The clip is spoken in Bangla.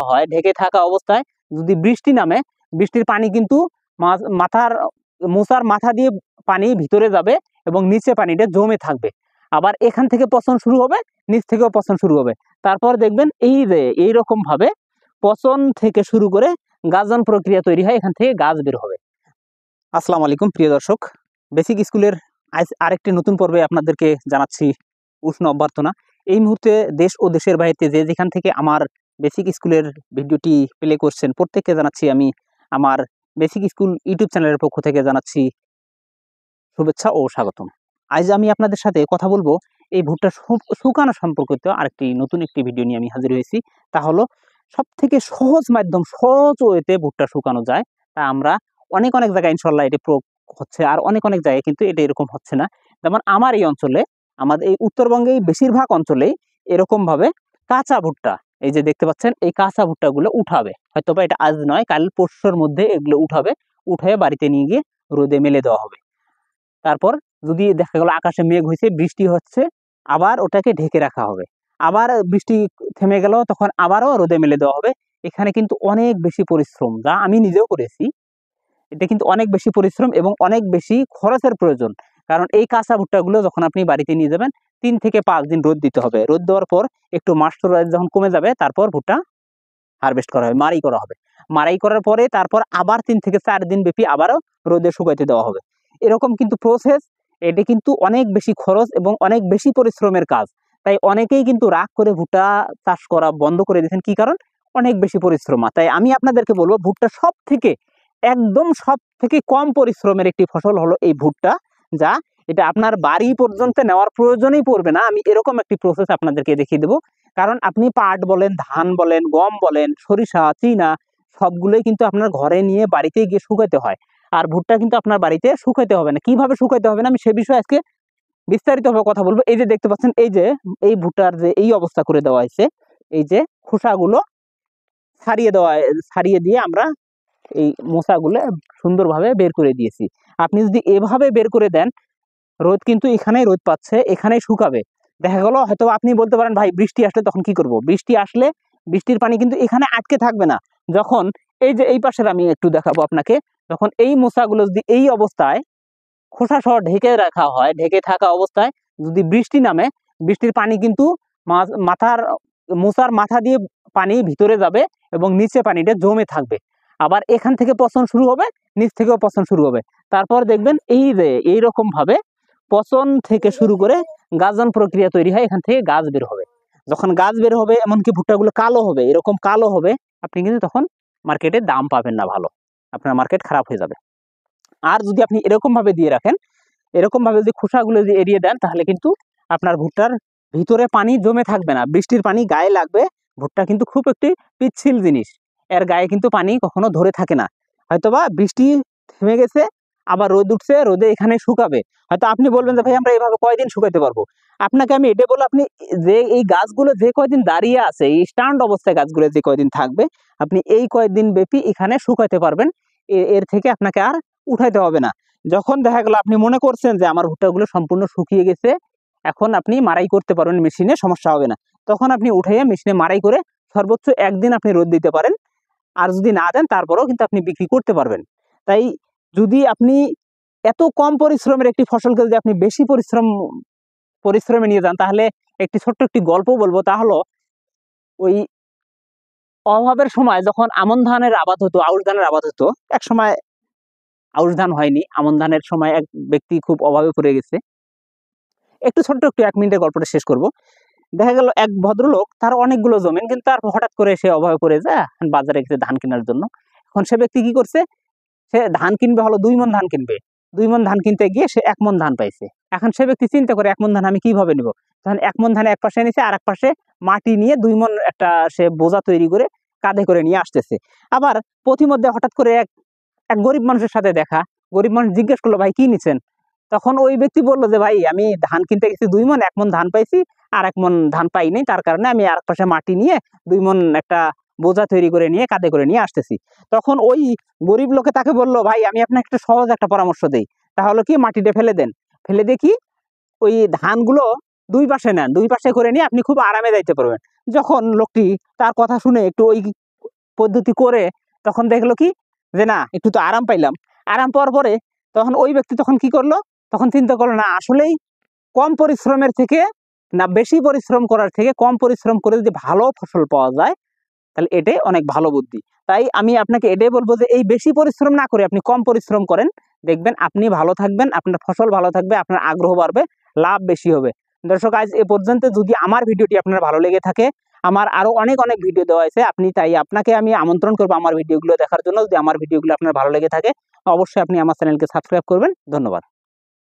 হয়, ঢেকে থাকা অবস্থায় যদি বৃষ্টি নামে, বৃষ্টির পানি কিন্তু মোচার মাথা দিয়ে পানি ভিতরে যাবে এবং নিচে পানিটা জমে থাকবে। আবার এখান থেকে পচন শুরু হবে, নিচ থেকেও পচন শুরু হবে। তারপর দেখবেন এই যে এইরকম ভাবে পচন থেকে শুরু করে গাজন প্রক্রিয়া তৈরি হয়, এখান থেকে গাছ বের হবে। আসসালামু আলাইকুম প্রিয় দর্শক, বেসিক স্কুলের আজ আরেকটি নতুন পর্বে আপনাদেরকে জানাচ্ছি উষ্ণ অভ্যর্থনা। এই মুহূর্তে দেশ ও দেশের বাইরে যে যেখান থেকে আমার বেসিক স্কুলের ভিডিওটি প্লে করছেন, প্রত্যেককে জানাচ্ছি আমি আমার বেসিক স্কুল ইউটিউব চ্যানেলের পক্ষ থেকে জানাচ্ছি শুভেচ্ছা ও স্বাগতম। আজ আমি আপনাদের সাথে কথা বলবো এই ভুট্টা শুকানো সম্পর্কিত আরেকটি নতুন একটি ভিডিও নিয়ে আমি হাজির হয়েছি। তা হলো সব থেকে সহজ মাধ্যম, সহজ ওয়েতে ভুট্টা শুকানো যায়। তা আমরা অনেক জায়গায় ইনশাল্লাহ এটি প্রয়োগ হচ্ছে, আর অনেক জায়গায় কিন্তু এটা এরকম হচ্ছে না। যেমন আমার এই অঞ্চলে, আমাদের এই উত্তরবঙ্গে বেশিরভাগ অঞ্চলেই এরকম ভাবে কাঁচা ভুট্টা, এই যে দেখতে পাচ্ছেন, এই কাঁচা ভুট্টাগুলো উঠাবে, হয়তোবা এটা আজ নয় কাল পরশুর মধ্যে এগুলো উঠাবে, উঠে বাড়িতে নিয়ে গিয়ে রোদে মেলে দেওয়া হবে। তারপর যদি দেখা গেল আকাশে মেঘ হয়েছে, বৃষ্টি হচ্ছে, আবার ওটাকে ঢেকে রাখা হবে। আবার বৃষ্টি থেমে গেল, তখন আবারও রোদে মেলে দেওয়া হবে। এখানে কিন্তু অনেক বেশি পরিশ্রম, যা আমি নিজেও করেছি। এটা কিন্তু অনেক বেশি পরিশ্রম এবং অনেক বেশি খরচের প্রয়োজন। কারণ এই কাঁচা ভুট্টাগুলো যখন আপনি বাড়িতে নিয়ে যাবেন, 3 থেকে 5 দিন রোদ দিতে হবে। রোদ দেওয়ার পর একটু ময়েশ্চারাইজ যখন কমে যাবে, তারপর ভুট্টা হারভেস্ট করা হবে, মাড়াই করা হবে। মাড়াই করার পরে তারপর আবার 3 থেকে 4 দিন ব্যাপী আবারও রোদে শুকাইতে দেওয়া হবে। এরকম কিন্তু প্রসেস। এটি কিন্তু অনেক বেশি খরচ এবং অনেক বেশি পরিশ্রমের কাজ। তাই অনেকেই কিন্তু রাগ করে ভুট্টা চাষ করা বন্ধ করে দিয়েছেন। কি কারণ? অনেক বেশি পরিশ্রম। তাই আমি আপনাদেরকে বলবো, ভুট্টা একদম সব থেকে কম পরিশ্রমের একটি ফসল হলো এই ভুট্টা, যা এটা আপনার বাড়ি পর্যন্ত নেওয়ার প্রয়োজনই পড়বে না। আমি এরকম একটি প্রসেস আপনাদেরকে দেখিয়ে দেবো। কারণ আপনি পাট বলেন, ধান বলেন, গম বলেন, সরিষা, চীনা, সবগুলোই কিন্তু আপনার ঘরে নিয়ে বাড়িতে গিয়ে শুকাতে হয়। আর ভুট্টা কিন্তু আপনার বাড়িতে শুকাতে হবে না। কিভাবে শুকাতে হবে না, আমি সে বিষয়ে আজকে বিস্তারিতভাবে কথা বলবো। এই যে দেখতে পাচ্ছেন, এই ভুট্টার যে এই অবস্থা করে দেওয়া হয়েছে, এই যে খোসাগুলো ছাড়িয়ে দিয়ে আমরা এই মোচাগুলো সুন্দরভাবে বের করে দিয়েছি। আপনি যদি এভাবে বের করে দেন, রোদ কিন্তু এখানেই রোদ পাচ্ছে, এখানেই শুকাবে। দেখা গেল হয়তো আপনি বলতে পারেন, ভাই বৃষ্টি আসলে তখন কি করব? বৃষ্টি আসলে বৃষ্টির পানি কিন্তু এখানে আটকে থাকবে না। যখন এই যে এই পাশের আমি একটু দেখাবো আপনাকে, যখন এই মোচাগুলো যদি এই অবস্থায় খোসা সহ ঢেকে রাখা হয়, ঢেকে থাকা অবস্থায় যদি বৃষ্টি নামে, বৃষ্টির পানি কিন্তু মোচার মাথা দিয়ে পানি ভিতরে যাবে এবং নিচে পানিটা জমে থাকবে। আবার এখান থেকে পচন শুরু হবে, নিচ থেকেও পচন শুরু হবে। তারপর দেখবেন এই যে এইরকম ভাবে পচন থেকে শুরু করে গাজন প্রক্রিয়া তৈরি হয়, এখান থেকে গাছ বের হবে। যখন গাছ বের হবে, এমনকি ভুট্টাগুলো কালো হবে, এরকম কালো হবে, আপনি কিন্তু তখন মার্কেটে দাম পাবেন না ভালো, আপনার মার্কেট খারাপ হয়ে যাবে। আর যদি আপনি এরকম ভাবে দিয়ে রাখেন, এরকম ভাবে যদি খোসাগুলো যদি এড়িয়ে দেন, তাহলে কিন্তু আপনার ভুট্টার ভিতরে পানি জমে থাকবে না, বৃষ্টির পানি গায়ে লাগবে। ভুট্টা কিন্তু খুব একটি পিচ্ছিল জিনিস, এর গায়ে কিন্তু পানি কখনো ধরে থাকে না। হয়তোবা বৃষ্টি থেমে গেছে, আবার রোদ উঠছে, রোদে এখানে শুকাবে। হয়তো আপনি বলবেন যে ভাই আমরা এইভাবে কয়দিন শুকাইতে পারবো? আপনাকে আমি এটা বলবো, আপনি যে এই গাছগুলো যে কয়দিন দাঁড়িয়ে আছে, এই স্ট্যান্ড অবস্থায় গাছগুলো যে কয়দিন থাকবে, আপনি এই কয়দিন ব্যাপী এখানে শুকাইতে পারবেন। এর থেকে আপনাকে আর উঠাইতে হবে না। যখন দেখা গেল আপনি মনে করছেন যে আমার ভুট্টাগুলো সম্পূর্ণ শুকিয়ে গেছে, এখন আপনি মাড়াই করতে পারবেন মেশিনে, সমস্যা হবে না। তখন আপনি উঠাইয়া মেশিনে মাড়াই করে সর্বোচ্চ 1 দিন আপনি রোদ দিতে পারেন। আর যদি না দেন, তারপরেও কিন্তু আপনি বিক্রি করতে পারবেন। তাই যদি আপনি এত কম পরিশ্রমের একটি ফসলকে যদি আপনি বেশি পরিশ্রমে নিয়ে যান, তাহলে ছোট্ট একটি গল্প বলবো। তা হলো, ওই অভাবের সময় যখন আমন ধানের আবাদ হতো, আউশ ধানের আবাদ হতো, এক সময় আউশ ধান হয়নি, আমন ধানের সময় এক ব্যক্তি খুব অভাবে পড়ে গেছে। ছোট্ট একটু 1 মিনিটের গল্পটা শেষ করব। দেখা গেল এক ভদ্রলোক, তার অনেকগুলো জমি, কিন্তু তার হঠাৎ করে সে অভাবে পড়ে যায় বাজারে গেছে ধান কেনার জন্য। এখন সে ব্যক্তি কি করছে, সে ধান কিনবে, হলো 2 মণ ধান কিনবে। 2 মণ ধান কিনতে গিয়ে সে 1 মণ ধান পাইছে। এখন সে ব্যক্তি চিন্তা করে, 1 মণ ধান আমি কিভাবে নিব? তখন 1 মণ ধান এক পাশে নিছে, আর এক পাশে মাটি নিয়ে 2 মণ একটা সে বোঝা তৈরি করে কাঁধে করে নিয়ে আসতেছে। আবার পথিমধ্যে হঠাৎ করে এক গরিব মানুষের সাথে দেখা। গরিব মানুষ জিজ্ঞেস করলো, ভাই কি নিছেন? তখন ওই ব্যক্তি বললো যে, ভাই আমি ধান কিনতে গেছি 2 মণ, 1 মণ ধান পাইছি, আর 1 মণ ধান পাইনি, তার কারণে আমি আর পাশে মাটি নিয়ে 2 মণ একটা বোঝা তৈরি করে নিয়ে কাঁধে করে নিয়ে আসতেছি। তখন ওই গরিব লোকে তাকে বললো, ভাই আমি আপনাকে একটা সহজ একটা পরামর্শ দেই, তাহলে কি মাটিটা ফেলে দেন, ফেলে দেখি ওই ধানগুলো 2 পাশে নেন, 2 পাশে করে নিয়ে আপনি খুব আরামে যাইতে পারবেন। যখন লোকটি তার কথা শুনে একটু পদ্ধতি করে তখন দেখলো কি যে না একটু তো আরাম পাইলাম। আরাম পাওয়ার পরে তখন ওই ব্যক্তি তখন কি করলো, তখন চিন্তা করলো না আসলেই কম পরিশ্রমের থেকে না বেশি পরিশ্রম করার থেকে কম পরিশ্রম করে যদি ভালো ফসল পাওয়া যায় তাহলে এটাই অনেক ভালো বুদ্ধি। তাই আমি আপনাকে এটাই বলবো যে এই বেশি পরিশ্রম না করে আপনি কম পরিশ্রম করেন, দেখবেন আপনি ভালো থাকবেন, আপনার ফসল ভালো থাকবে, আপনার আগ্রহ বাড়বে, লাভ বেশি হবে। দর্শক আজ এ পর্যন্ত। যদি আমার ভিডিওটি আপনার ভালো লেগে থাকে, আমার আরো অনেক অনেক ভিডিও দেওয়া আছে, আপনি তাই আপনাকে আমি আমন্ত্রণ করবো আমার ভিডিওগুলো দেখার জন্য। যদি আমার ভিডিওগুলো আপনার ভালো লেগে থাকে অবশ্যই আপনি আমার চ্যানেলকে সাবস্ক্রাইব করবেন। ধন্যবাদ।